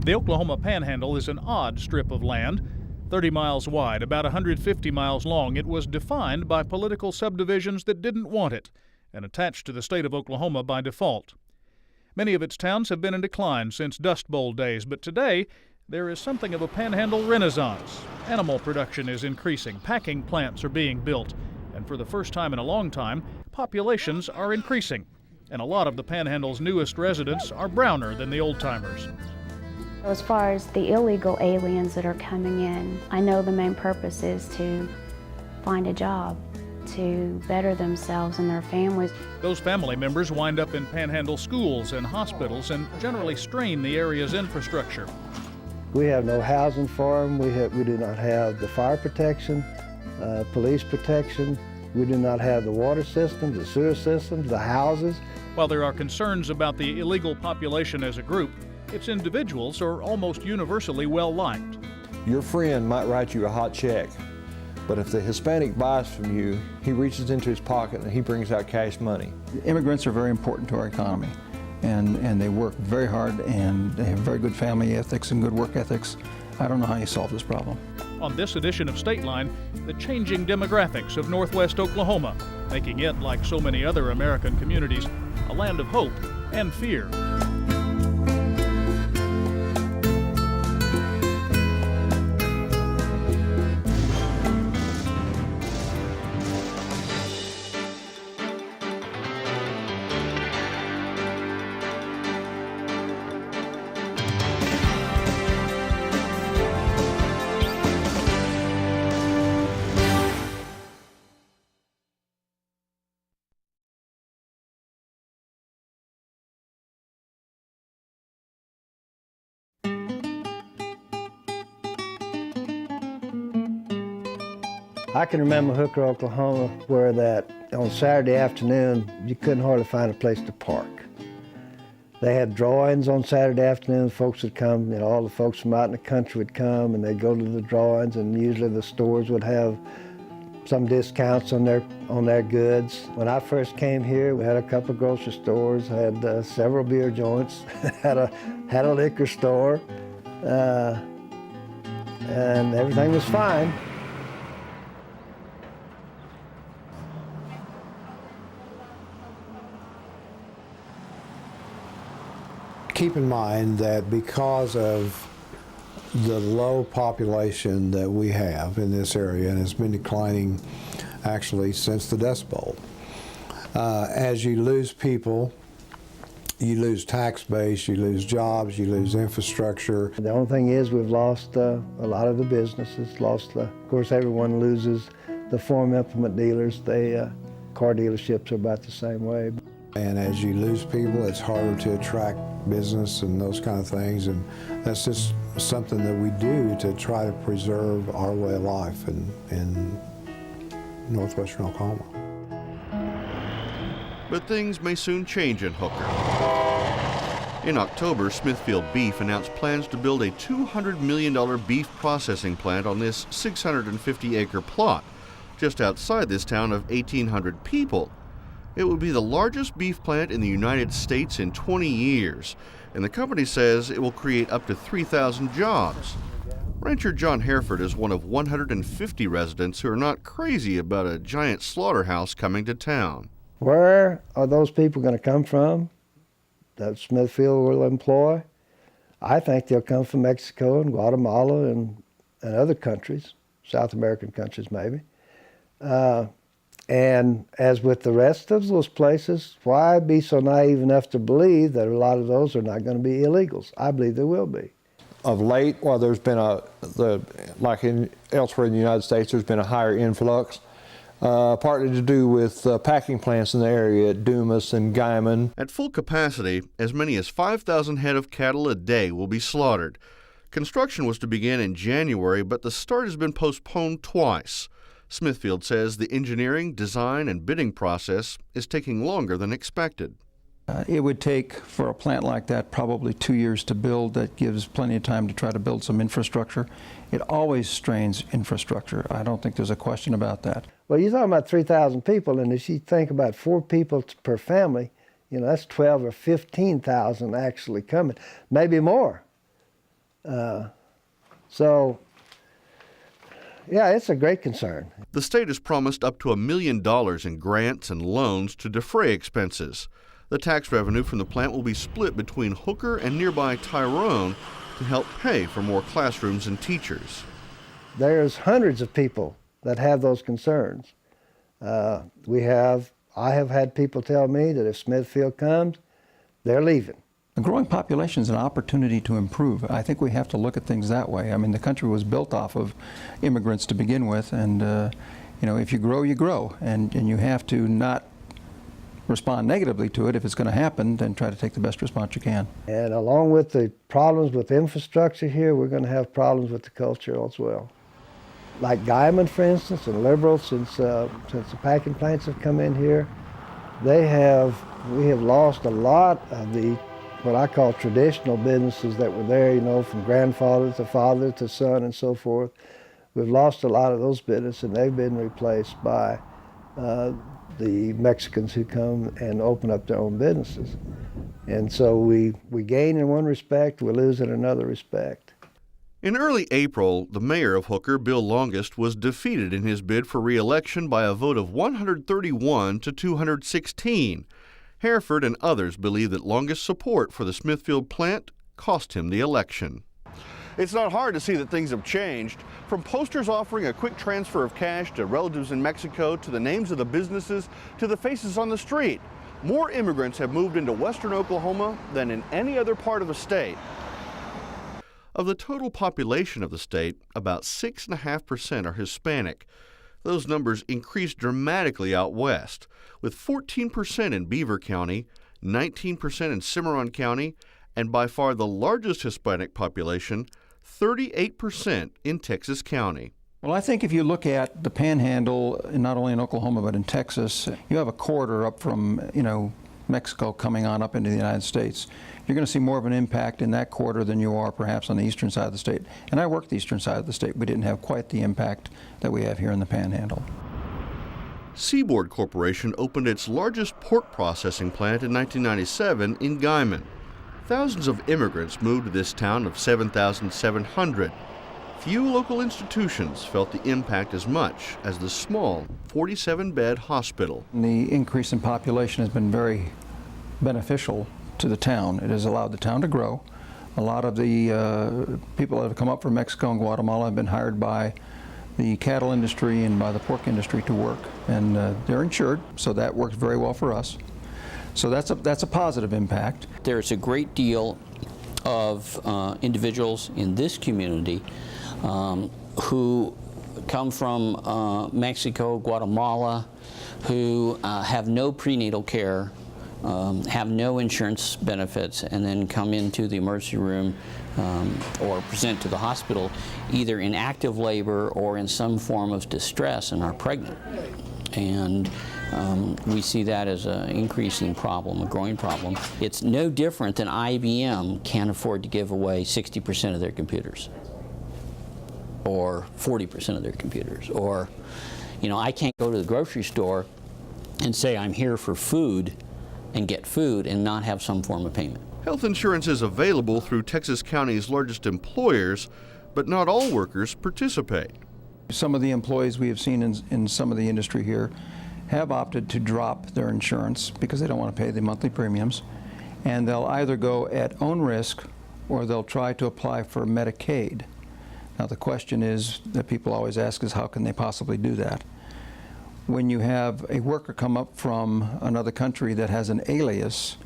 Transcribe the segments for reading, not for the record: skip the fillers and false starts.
The Oklahoma Panhandle is an odd strip of land. 30 miles wide, about 150 miles long, it was defined by political subdivisions that didn't want it and attached to the state of Oklahoma by default. Many of its towns have been in decline since Dust Bowl days, but today there is something of a panhandle renaissance. Animal production is increasing, packing plants are being built, and for the first time in a long time, populations are increasing. And a lot of the Panhandle's newest residents are browner than the old-timers. As far as the illegal aliens that are coming in, I know the main purpose is to find a job, to better themselves and their families. Those family members wind up in Panhandle schools and hospitals and generally strain the area's infrastructure. We have no housing for them. We do not have the fire protection, police protection. We do not have the water systems, the sewer systems, the houses. While there are concerns about the illegal population as a group, its individuals are almost universally well-liked. Your friend might write you a hot check, but if the Hispanic buys from you, he reaches into his pocket and he brings out cash money. Immigrants are very important to our economy, and they work very hard, and they have very good family ethics and good work ethics. I don't know how you solve this problem. On this edition of Stateline, the changing demographics of northwest Oklahoma, making it, like so many other American communities, a land of hope and fear. I can remember Hooker, Oklahoma, where that on Saturday afternoon, you couldn't hardly find a place to park. They had drawings on Saturday afternoon. Folks would come, all the folks from out in the country would come, and they'd go to the drawings, and usually the stores would have some discounts on their goods. When I first came here, we had a couple of grocery stores, had several beer joints, had a liquor store, and everything was fine. Keep in mind that because of the low population that we have in this area, and it's been declining actually since the Dust Bowl, as you lose people, you lose tax base, you lose jobs, you lose infrastructure. The only thing is we've lost a lot of the businesses, of course everyone loses the farm implement dealers. Car dealerships are about the same way. And as you lose people, it's harder to attract business and those kind of things, and that's just something that we do to try to preserve our way of life in northwestern Oklahoma. But things may soon change in Hooker. In October, Smithfield Beef announced plans to build a $200 million beef processing plant on this 650-acre plot, just outside this town of 1,800 people. It would be the largest beef plant in the United States in 20 years, and the company says it will create up to 3,000 jobs. Rancher John Hereford is one of 150 residents who are not crazy about a giant slaughterhouse coming to town. Where are those people going to come from that Smithfield will employ? I think they'll come from Mexico and Guatemala and other countries, South American countries maybe. And as with the rest of those places, why be so naive enough to believe that a lot of those are not going to be illegals? I believe they will be. Of late, while there's been like elsewhere in the United States, there's been a higher influx, partly to do with packing plants in the area at Dumas and Guyman. At full capacity, as many as 5,000 head of cattle a day will be slaughtered. Construction was to begin in January, but the start has been postponed twice. Smithfield says the engineering, design, and bidding process is taking longer than expected. It would take, for a plant like that, probably 2 years to build. That gives plenty of time to try to build some infrastructure. It always strains infrastructure. I don't think there's a question about that. Well, you're talking about 3,000 people, and if you think about 4 people per family, that's 12 or 15,000 actually coming, maybe more. So, yeah, it's a great concern. The state has promised up to $1 million in grants and loans to defray expenses. The tax revenue from the plant will be split between Hooker and nearby Tyrone to help pay for more classrooms and teachers. There's hundreds of people that have those concerns. I have had people tell me that if Smithfield comes, they're leaving. A growing population is an opportunity to improve. I think we have to look at things that way. I mean, the country was built off of immigrants to begin with, and you know, if you grow, you grow, and you have to not respond negatively to it. If it's going to happen, then try to take the best response you can. And along with the problems with infrastructure here, we're going to have problems with the culture as well. Like Guyman, for instance, and Liberal, since the packing plants have come in here, we have lost a lot of the what I call traditional businesses that were there, you know, from grandfather to father to son and so forth. We've lost a lot of those businesses, and they've been replaced by the Mexicans who come and open up their own businesses. And so we gain in one respect, we lose in another respect. In early April, the mayor of Hooker, Bill Longest, was defeated in his bid for re-election by a vote of 131 to 216. Hereford and others believe that Longest's support for the Smithfield plant cost him the election. It's not hard to see that things have changed. From posters offering a quick transfer of cash to relatives in Mexico, to the names of the businesses, to the faces on the street, more immigrants have moved into western Oklahoma than in any other part of the state. Of the total population of the state, about 6.5% are Hispanic. Those numbers increased dramatically out west, with 14% in Beaver County, 19% in Cimarron County, and by far the largest Hispanic population, 38% in Texas County. Well, I think if you look at the Panhandle, not only in Oklahoma but in Texas, you have a corridor up from, you know, Mexico coming on up into the United States. You're going to see more of an impact in that corridor than you are perhaps on the eastern side of the state. And I worked the eastern side of the state. We didn't have quite the impact that we have here in the Panhandle. Seaboard Corporation opened its largest pork processing plant in 1997 in Guyman. Thousands of immigrants moved to this town of 7,700. Few local institutions felt the impact as much as the small 47-bed hospital. The increase in population has been very beneficial to the town. It has allowed the town to grow. A lot of the people that have come up from Mexico and Guatemala have been hired by the cattle industry and by the pork industry to work, and they're insured, so that works very well for us. So that's a positive impact. There's a great deal of individuals in this community who come from Mexico, Guatemala, who have no prenatal care, have no insurance benefits, and then come into the emergency room or present to the hospital either in active labor or in some form of distress and are pregnant. And we see that as an increasing problem, a growing problem. It's no different than IBM can't afford to give away 60% of their computers or 40% of their computers. Or, you know, I can't go to the grocery store and say I'm here for food and get food and not have some form of payment. Health insurance is available through Texas County's largest employers, but not all workers participate. Some of the employees we have seen in some of the industry here have opted to drop their insurance because they don't want to pay the monthly premiums, and they'll either go at own risk or they'll try to apply for Medicaid. Now the question is that people always ask is how can they possibly do that? When you have a worker come up from another country that has an alias,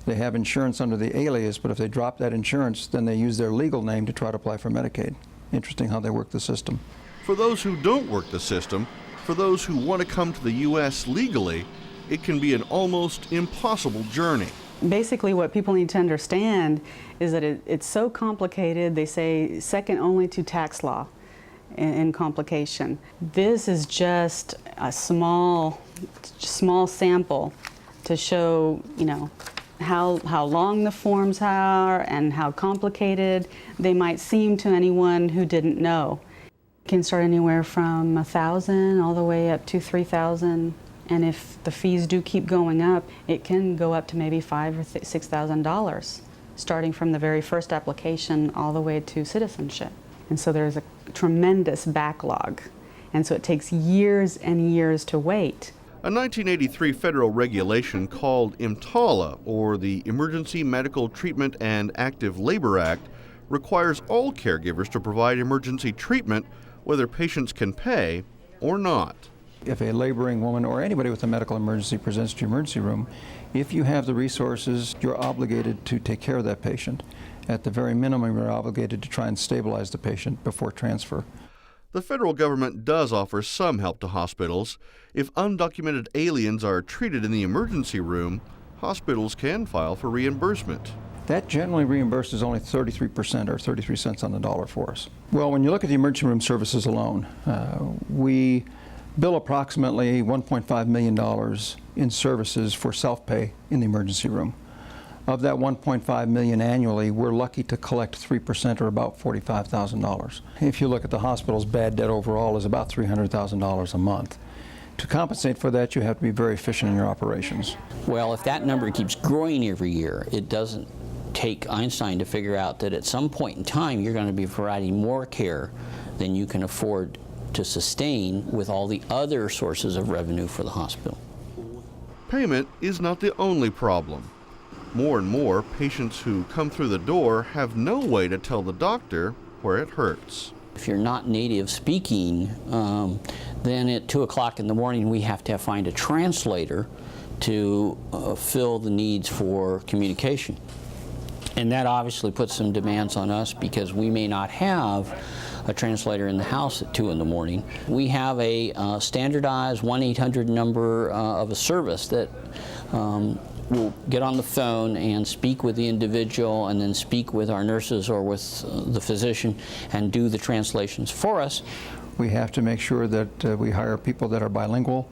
they have insurance under the alias, but if they drop that insurance, then they use their legal name to try to apply for Medicaid. Interesting how they work the system. For those who don't work the system, for those who want to come to the U.S. legally, it can be an almost impossible journey. Basically what people need to understand is that it's so complicated, they say second only to tax law in complication. This is just a small sample to show, you know, how long the forms are and how complicated they might seem to anyone who didn't know. It can start anywhere from $1,000 all the way up to $3,000, and if the fees do keep going up, it can go up to maybe $5,000 or $6,000. starting from the very first application all the way to citizenship. And so there's a tremendous backlog. And so it takes years and years to wait. A 1983 federal regulation called EMTALA, or the Emergency Medical Treatment and Active Labor Act, requires all caregivers to provide emergency treatment whether patients can pay or not. If a laboring woman or anybody with a medical emergency presents to your emergency room, if you have the resources, you're obligated to take care of that patient. At the very minimum, you're obligated to try and stabilize the patient before transfer. The federal government does offer some help to hospitals. If undocumented aliens are treated in the emergency room, hospitals can file for reimbursement. That generally reimburses only 33% or 33 cents on the dollar for us. Well, when you look at the emergency room services alone, we bill approximately $1.5 million in services for self-pay in the emergency room. Of that $1.5 million annually, we're lucky to collect 3% or about $45,000. If you look at the hospital's bad debt overall is about $300,000 a month. To compensate for that, you have to be very efficient in your operations. Well, if that number keeps growing every year, it doesn't take Einstein to figure out that at some point in time you're going to be providing more care than you can afford to sustain with all the other sources of revenue for the hospital. Payment is not the only problem. More and more patients who come through the door have no way to tell the doctor where it hurts. If you're not native speaking, then at 2 o'clock in the morning we have to find a translator to fill the needs for communication. And that obviously puts some demands on us because we may not have a translator in the house at 2 in the morning. We have a standardized 1-800 number of a service that will get on the phone and speak with the individual and then speak with our nurses or with the physician and do the translations for us. We have to make sure that we hire people that are bilingual,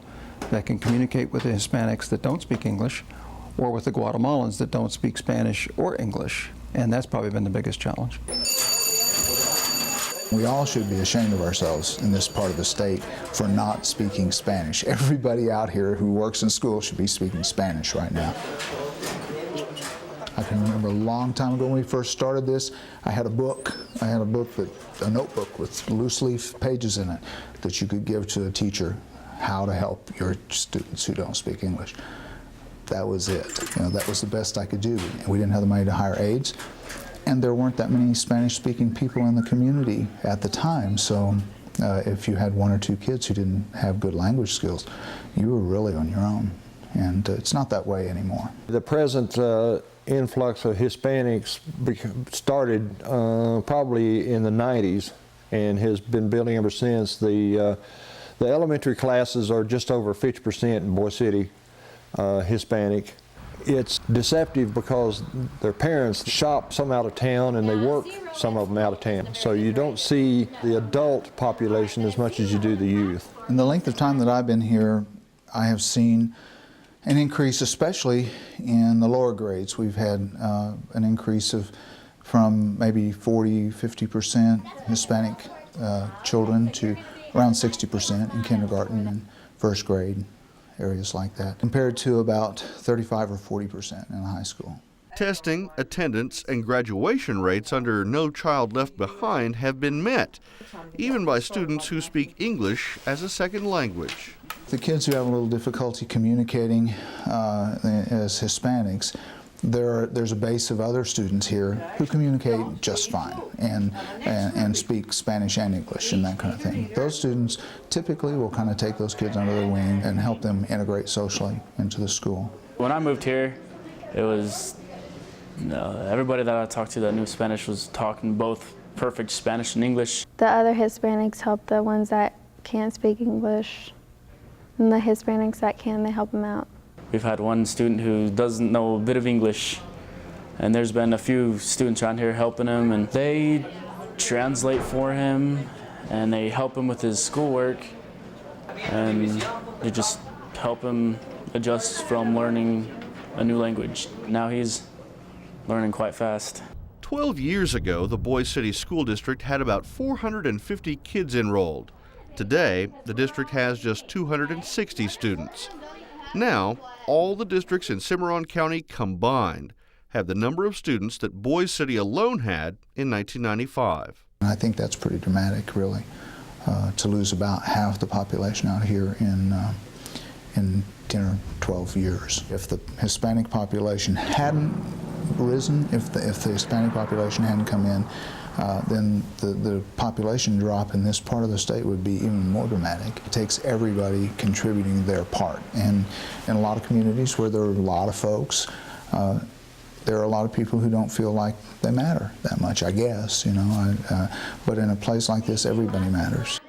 that can communicate with the Hispanics that don't speak English, or with the Guatemalans that don't speak Spanish or English. And that's probably been the biggest challenge. We all should be ashamed of ourselves in this part of the state for not speaking Spanish. Everybody out here who works in school should be speaking Spanish right now. I can remember a long time ago when we first started this, I had a notebook with loose leaf pages in it that you could give to a teacher how to help your students who don't speak English. That was it. That was the best I could do. We didn't have the money to hire aides. And there weren't that many Spanish-speaking people in the community at the time, so if you had 1 or 2 kids who didn't have good language skills, you were really on your own, and it's not that way anymore. The present influx of Hispanics started probably in the 90s and has been building ever since. The elementary classes are just over 50% in Boise City Hispanic. It's deceptive because their parents shop some out of town and they work some of them out of town. So you don't see the adult population as much as you do the youth. In the length of time that I've been here, I have seen an increase, especially in the lower grades. We've had an increase from maybe 40–50% Hispanic children to around 60% in kindergarten and first grade. Areas like that, compared to about 35 or 40% in high school. Testing, attendance, and graduation rates under No Child Left Behind have been met, even by students who speak English as a second language. The kids who have a little difficulty communicating as Hispanics, there's a base of other students here who communicate just fine and speak Spanish and English and that kind of thing. Those students typically will kind of take those kids under their wing and help them integrate socially into the school. When I moved here, it was everybody that I talked to that knew Spanish was talking both perfect Spanish and English. The other Hispanics help the ones that can't speak English, and the Hispanics that can, they help them out. We've had one student who doesn't know a bit of English, and there's been a few students around here helping him, and they translate for him, and they help him with his schoolwork, and they just help him adjust from learning a new language. Now he's learning quite fast. 12 years ago, the Boise City School District had about 450 kids enrolled. Today, the district has just 260 students. Now, all the districts in Cimarron County combined had the number of students that Boise City alone had in 1995. I think that's pretty dramatic, really, to lose about half the population out here in 10 or 12 years. If the Hispanic population hadn't risen, if the Hispanic population hadn't come in, then the population drop in this part of the state would be even more dramatic. It takes everybody contributing their part. And in a lot of communities where there are a lot of folks, there are a lot of people who don't feel like they matter that much, I guess, you know. But in a place like this, everybody matters.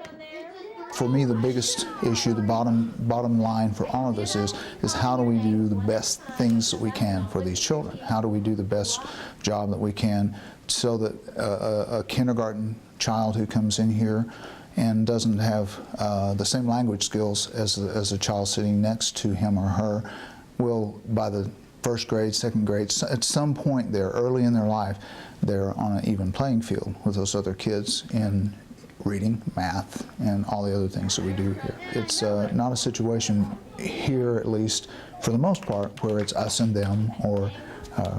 For me, the biggest issue, the bottom line for all of us is how do we do the best things that we can for these children? How do we do the best job that we can so that a kindergarten child who comes in here and doesn't have the same language skills as a child sitting next to him or her will, by the first grade, second grade, at some point there, early in their life, they're on an even playing field with those other kids in reading, math, and all the other things that we do here. It's not a situation here, at least for the most part, where it's us and them or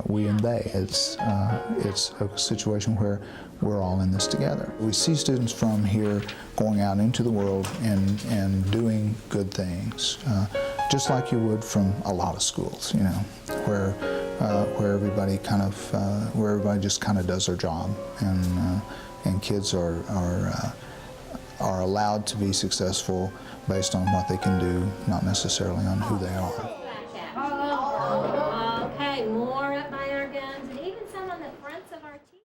we and they. It's a situation where we're all in this together. We see students from here going out into the world and doing good things, just like you would from a lot of schools, you know, where everybody just kind of does their job, and kids are allowed to be successful based on what they can do, not necessarily on who they are. Okay, more up by our guns, and even some on the fronts of our teeth.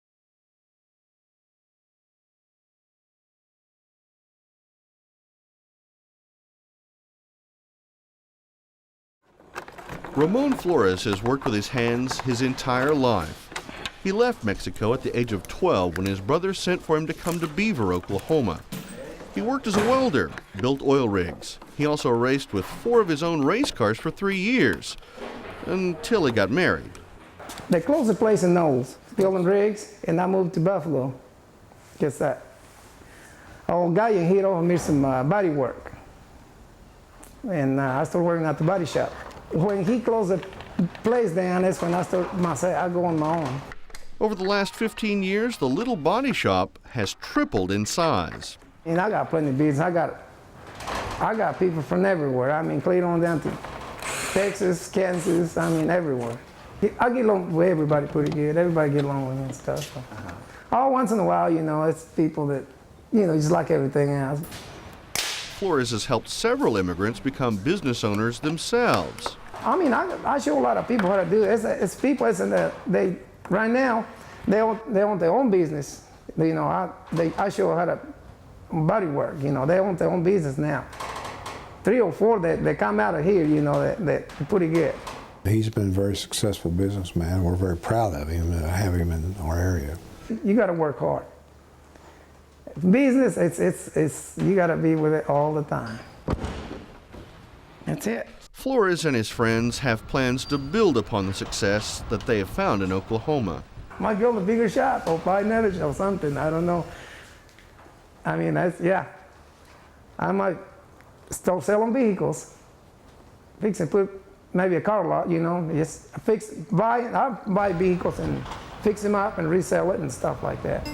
Ramon Flores has worked with his hands his entire life. He left Mexico at the age of 12 when his brother sent for him to come to Beaver, Oklahoma. He worked as a welder, built oil rigs. He also raced with 4 of his own race cars for 3 years, until he got married. They closed the place in Knowles, building rigs, and I moved to Buffalo. Guess that. Old guy in here offered me some body work, and I started working at the body shop. When he closed the place down, that's when I go on my own. Over the last 15 years, the little body shop has tripled in size. And I got plenty of business. I got people from everywhere. I mean, clear on down to Texas, Kansas, I mean, everywhere. I get along with everybody pretty good. Everybody get along with me and stuff. So. All once in a while, you know, it's people that, you know, just like everything else. Flores has helped several immigrants become business owners themselves. I mean, I show a lot of people how to do it. It's people, they right now, they own their own business. You know, I show how to body work, you know, they own their own business now. 3 or 4 that come out of here, you know, that pretty good. He's been a very successful businessman. We're very proud of him to have him in our area. You got to work hard. Business, it's you got to be with it all the time. That's it. Flores and his friends have plans to build upon the success that they have found in Oklahoma. Might build a bigger shop or buy another shop or something, I don't know. I mean, yeah. I might start selling vehicles. Fix and put maybe a car lot, you know, just I'll buy vehicles and fix them up and resell it and stuff like that.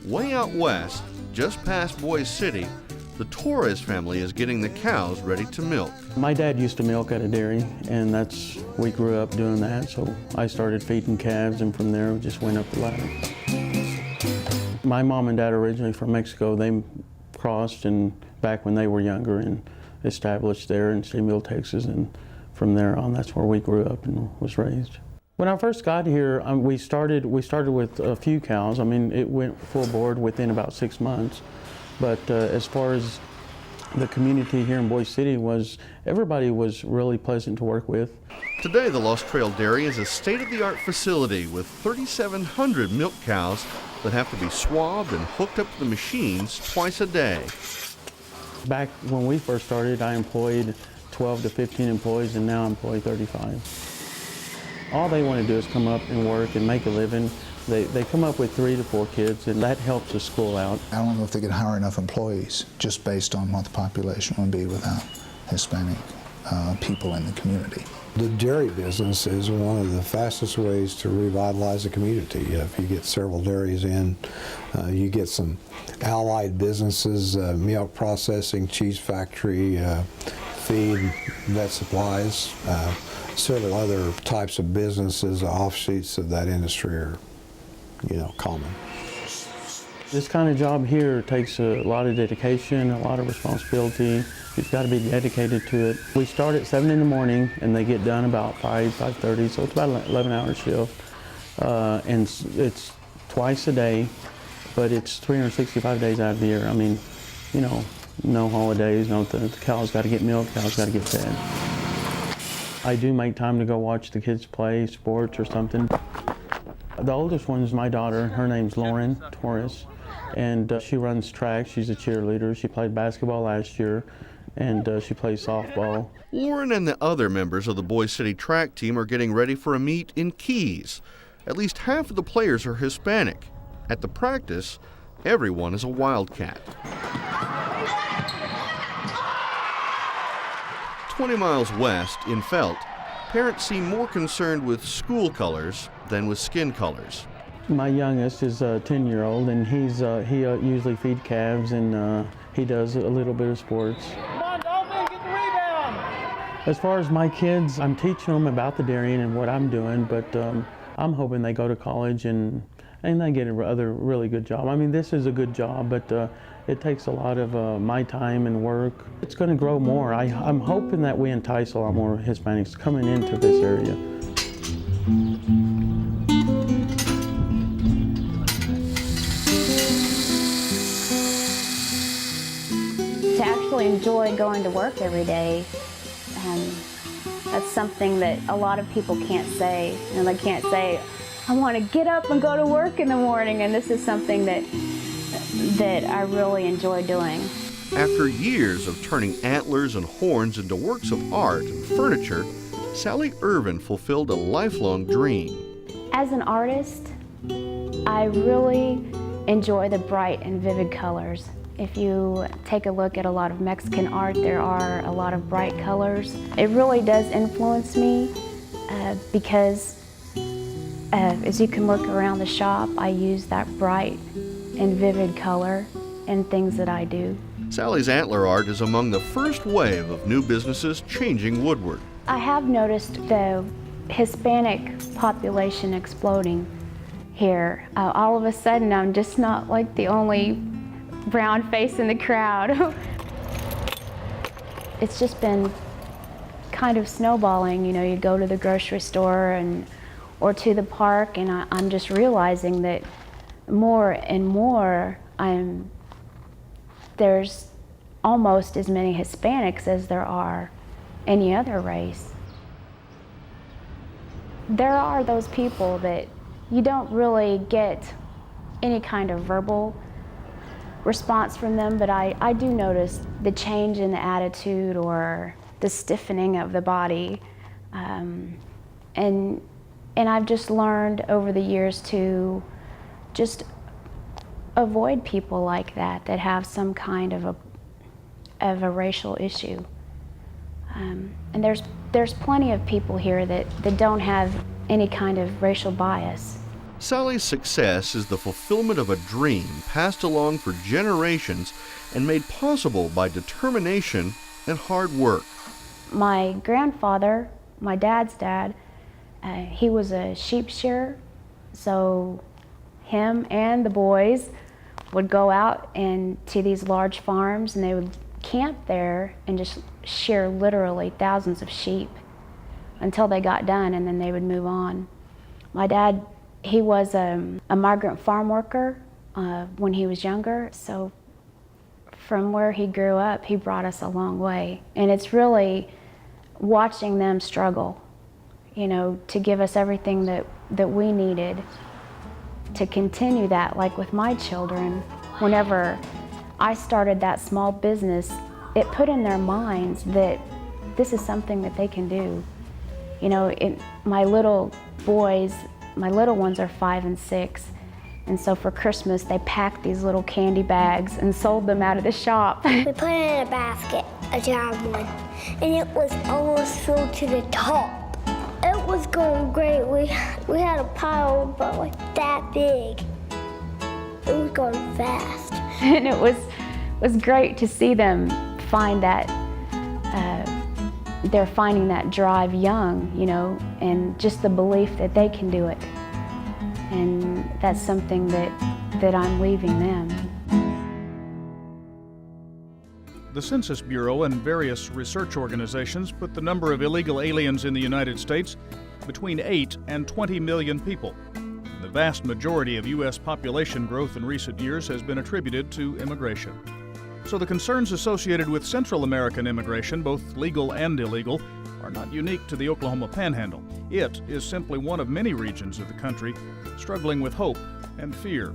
Way out west, just past Boise City, the Torres family is getting the cows ready to milk. My dad used to milk at a dairy, and we grew up doing that, so I started feeding calves, and from there just went up the ladder. My mom and dad are originally from Mexico. They crossed and back when they were younger and established there in Steamville, Texas, and from there on, that's where we grew up and was raised. When I first got here, we started with a few cows. I mean, it went full board within about 6 months. But as far as the community here in Boise City everybody was really pleasant to work with. Today, the Lost Trail Dairy is a state-of-the-art facility with 3,700 milk cows that have to be swabbed and hooked up to the machines twice a day. Back when we first started, I employed 12 to 15 employees, and now I employ 35. All they want to do is come up and work and make a living. They come up with 3 to 4 kids, and that helps the school out. I don't know if they could hire enough employees just based on what the population would be without Hispanic people in the community. The dairy business is one of the fastest ways to revitalize a community. If you get several dairies in, you get some allied businesses, milk processing, cheese factory, feed, vet supplies, several other types of businesses, offshoots of that industry are, common. This kind of job here takes a lot of dedication, a lot of responsibility. You've got to be dedicated to it. We start at 7 in the morning and they get done about 5:30, so it's about an 11-hour shift. And it's twice a day, but it's 365 days out of the year. I mean, no holidays, the cows got to get milked, cows got to get fed. I do make time to go watch the kids play sports or something. The oldest one is my daughter. Her name's Lauren Torres, and she runs track. She's a cheerleader. She played basketball last year, and she plays softball. Lauren and the other members of the Boise City track team are getting ready for a meet in Keys. At least half of the players are Hispanic. At the practice, everyone is a Wildcat. 20 miles west, in Felt, parents seem more concerned with school colors than with skin colors. My youngest is a 10-year-old, and he usually feeds calves, and he does a little bit of sports. Come on, Dolphin, get the rebound! As far as my kids, I'm teaching them about the dairying and what I'm doing, but I'm hoping they go to college and they get another really good job. I mean, this is a good job, but it takes a lot of my time and work. It's going to grow more. I'm hoping that we entice a lot more Hispanics coming into this area. To actually enjoy going to work every day, that's something that a lot of people can't say. They can't say, I want to get up and go to work in the morning, and this is something that I really enjoy doing. After years of turning antlers and horns into works of art and furniture, Sally Irvin fulfilled a lifelong dream. As an artist, I really enjoy the bright and vivid colors. If you take a look at a lot of Mexican art, there are a lot of bright colors. It really does influence me because as you can look around the shop, I use that bright and vivid color in things that I do. Sally's antler art is among the first wave of new businesses changing woodward. I have noticed the Hispanic population exploding here. All of a sudden, I'm just not like the only brown face in the crowd. It's just been kind of snowballing. You go to the grocery store or to the park, and I'm just realizing that more and more there's almost as many Hispanics as there are any other race. There are those people that you don't really get any kind of verbal response from them, but I do notice the change in the attitude or the stiffening of the body. And I've just learned over the years to just avoid people like that have some kind of a racial issue. And there's plenty of people here that don't have any kind of racial bias. Sally's success is the fulfillment of a dream passed along for generations and made possible by determination and hard work. My grandfather, my dad's dad, he was a sheep shearer, so him and the boys would go out and to these large farms, and they would camp there and just shear literally thousands of sheep until they got done, and then they would move on. My dad, he was a migrant farm worker when he was younger, so from where he grew up, he brought us a long way. And it's really watching them struggle, to give us everything that we needed to continue that. Like with my children, whenever I started that small business, it put in their minds that this is something that they can do. My little boys, My little ones are 5 and 6. And so for Christmas, they packed these little candy bags and sold them out of the shop. We put it in a basket, a giant one, and it was almost filled to the top. It was going great. We had a pile about like that big. It was going fast. And it was great to see them find that, they're finding that drive young, you know, and just the belief that they can do it. And that's something that I'm leaving them. The Census Bureau and various research organizations put the number of illegal aliens in the United States between 8 and 20 million people. The vast majority of U.S. population growth in recent years has been attributed to immigration. So the concerns associated with Central American immigration, both legal and illegal, are not unique to the Oklahoma Panhandle. It is simply one of many regions of the country struggling with hope and fear.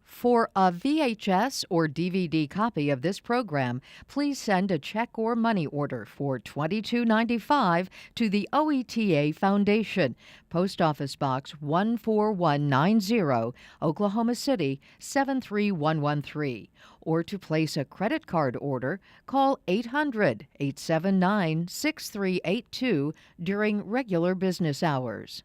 For a VHS or DVD copy of this program, please send a check or money order for $22.95 to the OETA Foundation, Post Office Box 14190, Oklahoma City 73113. Or to place a credit card order, call 800-879-6382 during regular business hours.